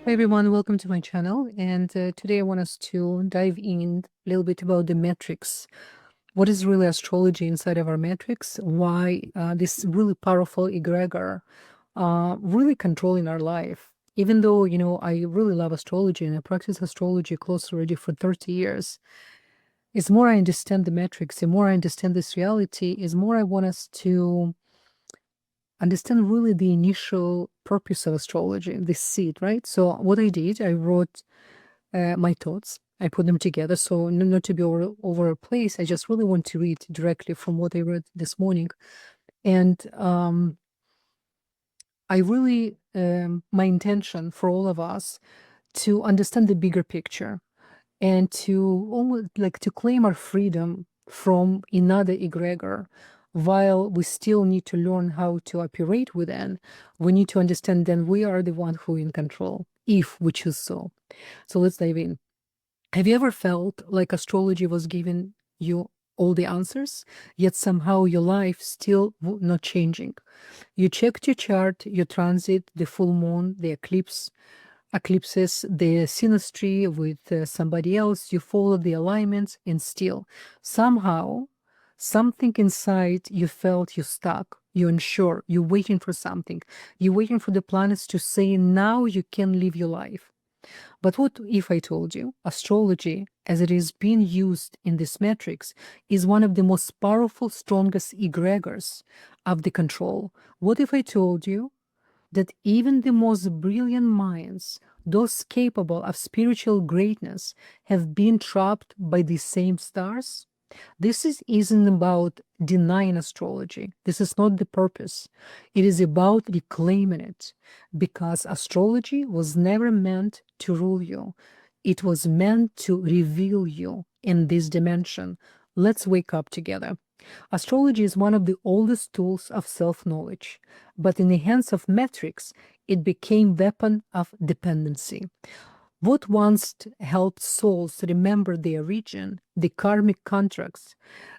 Hi everyone, welcome to my channel. And today I want us to dive in a little bit about the metrics. What is really astrology inside of our metrics? Why this really powerful egregor really controlling our life? Even though, I really love astrology and I practice astrology close already for 30 years, as more I understand the metrics, the more I understand this reality, is more I want us to understand really the initial purpose of astrology, the seed, right? So what I did, I wrote my thoughts. I put them together. So not to be over a place, I just really want to read directly from what I read this morning. And I really, my intention for all of us to understand the bigger picture and to almost like to claim our freedom from another egregor. While we still need to learn how to operate within, we need to understand then we are the one who in control, if we choose so. So let's dive in. Have you ever felt like astrology was giving you all the answers, yet somehow your life still not changing? You checked your chart, your transit, the full moon, the eclipses, the synastry with somebody else, you follow the alignments, and still, somehow, something inside you felt you stuck. You're unsure. You're waiting for something. You're waiting for the planets to say, now you can live your life. But what if I told you astrology, as it is being used in these metrics, is one of the most powerful, strongest egregors of the control? What if I told you that even the most brilliant minds, those capable of spiritual greatness, have been trapped by these same stars? Isn't about denying astrology. This is not the purpose. It is about reclaiming it because astrology was never meant to rule you. It was meant to reveal you in this dimension. Let's wake up together. Astrology is one of the oldest tools of self-knowledge, but in the hands of metrics, it became weapon of dependency. What once helped souls remember their origin, the karmic contracts,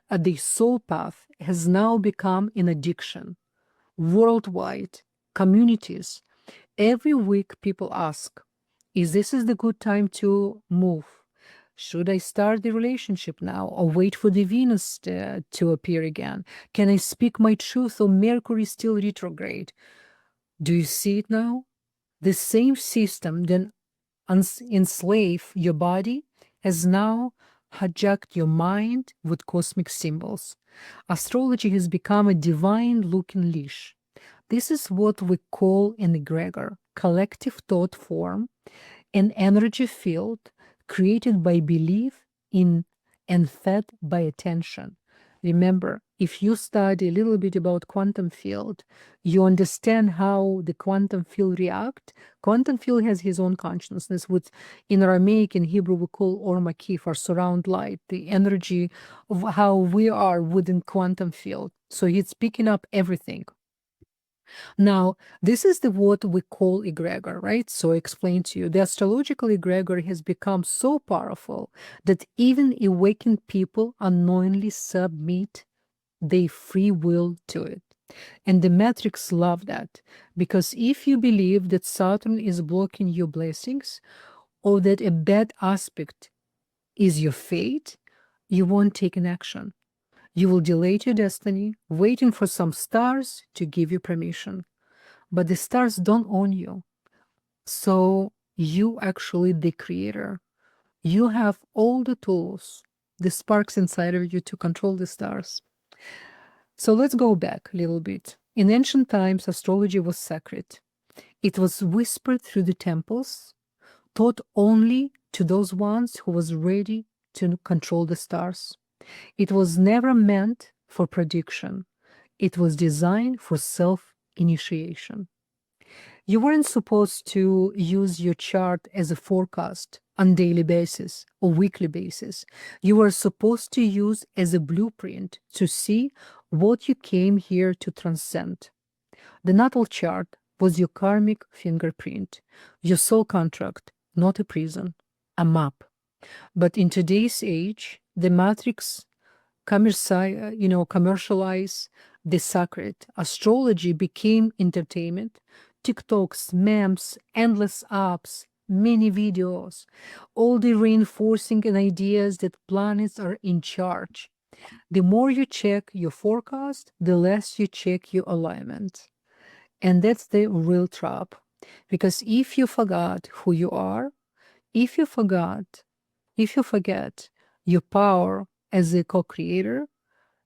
the soul path has now become an addiction. Worldwide, communities, every week people ask, is the good time to move? Should I start the relationship now or wait for the Venus to appear again? Can I speak my truth or Mercury is still retrograde? Do you see it now? The same system that enslave your body has now hijacked your mind with cosmic symbols. Astrology has become a divine looking leash. This is what we call an egregor, collective thought form, an energy field created by belief in and fed by attention. Remember, if you study a little bit about quantum field, you understand how the quantum field react. Quantum field has his own consciousness, which in Aramaic and Hebrew we call or makif, or surround light, the energy of how we are within quantum field. So it's picking up everything. Now, this is the what we call egregor, right? So I explained to you, the astrological egregor has become so powerful that even awakened people unknowingly submit their free will to it. And the metrics love that because if you believe that Saturn is blocking your blessings or that a bad aspect is your fate, you won't take an action. You will delay your destiny, waiting for some stars to give you permission. But the stars don't own you. So you actually the creator. You have all the tools, the sparks inside of you to control the stars. So let's go back a little bit. In ancient times, astrology was sacred. It was whispered through the temples, taught only to those ones who was ready to control the stars. It was never meant for prediction. It was designed for self-initiation. You weren't supposed to use your chart as a forecast on daily basis or weekly basis. You were supposed to use as a blueprint to see what you came here to transcend. The natal chart was your karmic fingerprint, your soul contract, not a prison, a map. But in today's age, the matrix commercialize the sacred. Astrology became entertainment. TikToks, memes, endless apps, many videos, all the reinforcing and ideas that planets are in charge. The more you check your forecast, the less you check your alignment. And that's the real trap. Because if you forgot who you are, if you forgot, if you forget your power as a co-creator,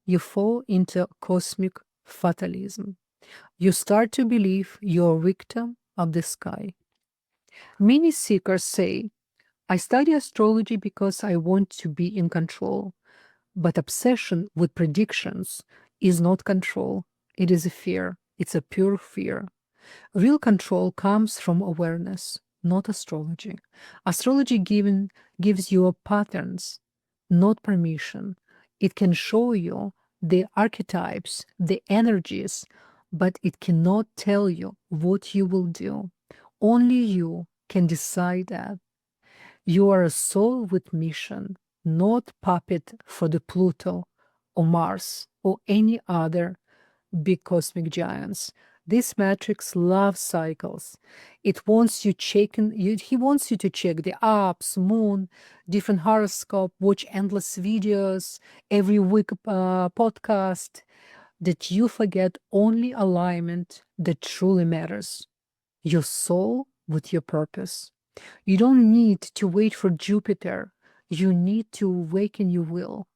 you fall into cosmic fatalism. You start to believe you're a victim of the sky. Many seekers say, I study astrology because I want to be in control. But obsession with predictions is not control. It is a fear. It's a pure fear. Real control comes from awareness, not astrology. Astrology gives you patterns, not permission. It can show you the archetypes, the energies, but it cannot tell you what you will do. Only you can decide that. You are a soul with mission, not puppet for the Pluto or Mars or any other big cosmic giants. This matrix loves cycles. It wants you he wants you to check the ups, moon, different horoscope, watch endless videos, every week podcast, that you forget only alignment that truly matters. Your soul with your purpose. You don't need to wait for Jupiter. You need to awaken your will.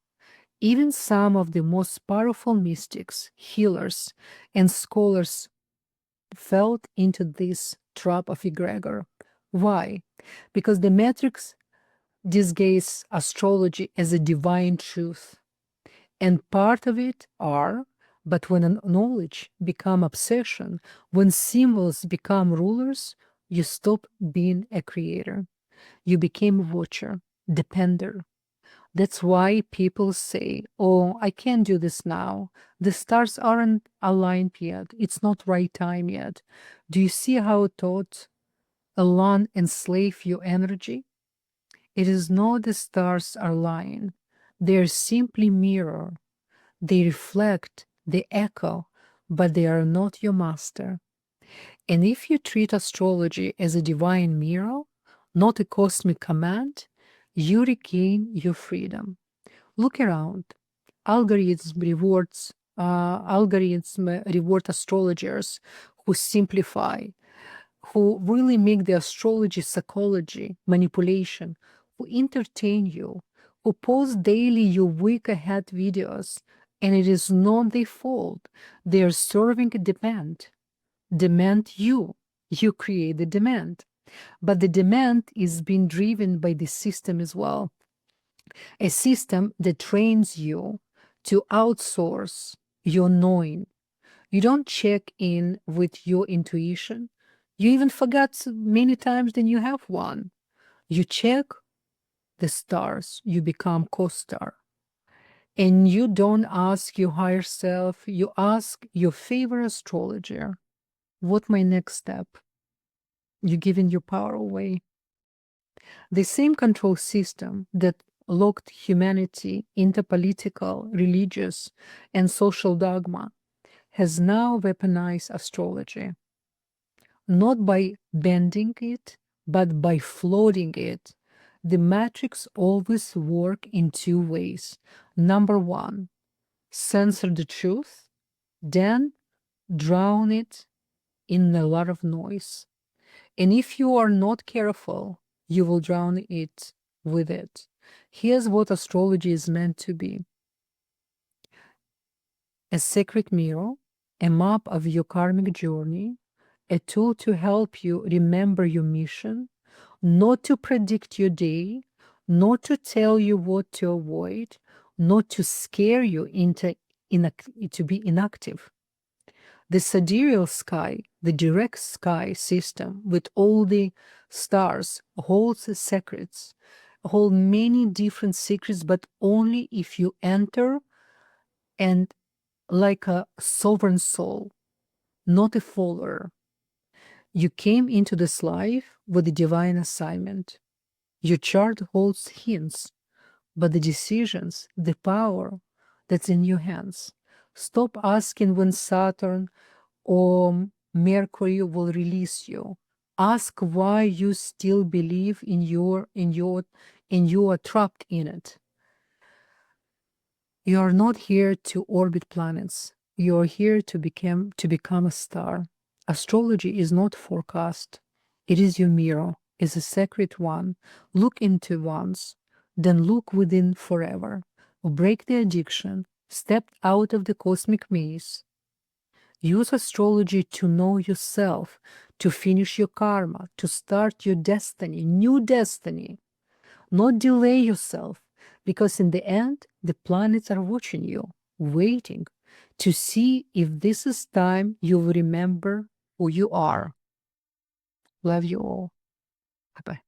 Even some of the most powerful mystics, healers, and scholars fell into this trap of egregor. Why? Because the metrics disguise astrology as a divine truth. And part of it are, but when knowledge become obsession, when symbols become rulers, you stop being a creator. You became a watcher, depender. That's why people say, oh, I can't do this now. The stars aren't aligned yet. It's not right time yet. Do you see how thought alone enslave your energy? It is not the stars are lying. They're simply mirror. They reflect, they echo, but they are not your master. And if you treat astrology as a divine mirror, not a cosmic command, you regain your freedom. Look around. Algorithms reward astrologers who simplify, who really make the astrology psychology manipulation, who entertain you, who post daily your week ahead videos, and it is not their fault. They are serving a demand. Demand you. You create the demand. But the demand is being driven by the system as well. A system that trains you to outsource your knowing. You don't check in with your intuition. You even forgot many times that you have one. You check the stars, you become co-star. And you don't ask your higher self, you ask your favorite astrologer, what my next step? You're giving your power away. The same control system that locked humanity into political, religious, and social dogma has now weaponized astrology, not by bending it, but by floating it. The matrix always work in two ways. Number one, censor the truth, then drown it in a lot of noise. And if you are not careful, you will drown it with it. Here's what astrology is meant to be: a sacred mirror, a map of your karmic journey, a tool to help you remember your mission, not to predict your day, not to tell you what to avoid, not to scare you into to be inactive. The sidereal sky, the direct sky system with all the stars, holds the secrets, hold many different secrets, but only if you enter and like a sovereign soul, not a follower. You came into this life with a divine assignment. Your chart holds hints, but the decisions, the power, that's in your hands. Stop asking when Saturn or Mercury will release you. Ask why you still believe in you are trapped in it. You are not here to orbit planets. You are here to become a star. Astrology is not forecast. It is your mirror, is a sacred one. Look into once, then look within forever. Break the addiction, step out of the cosmic maze. Use astrology to know yourself, to finish your karma, to start your destiny, new destiny. Not delay yourself, because in the end, the planets are watching you, waiting to see if this is time you will remember who you are. Love you all. Bye bye.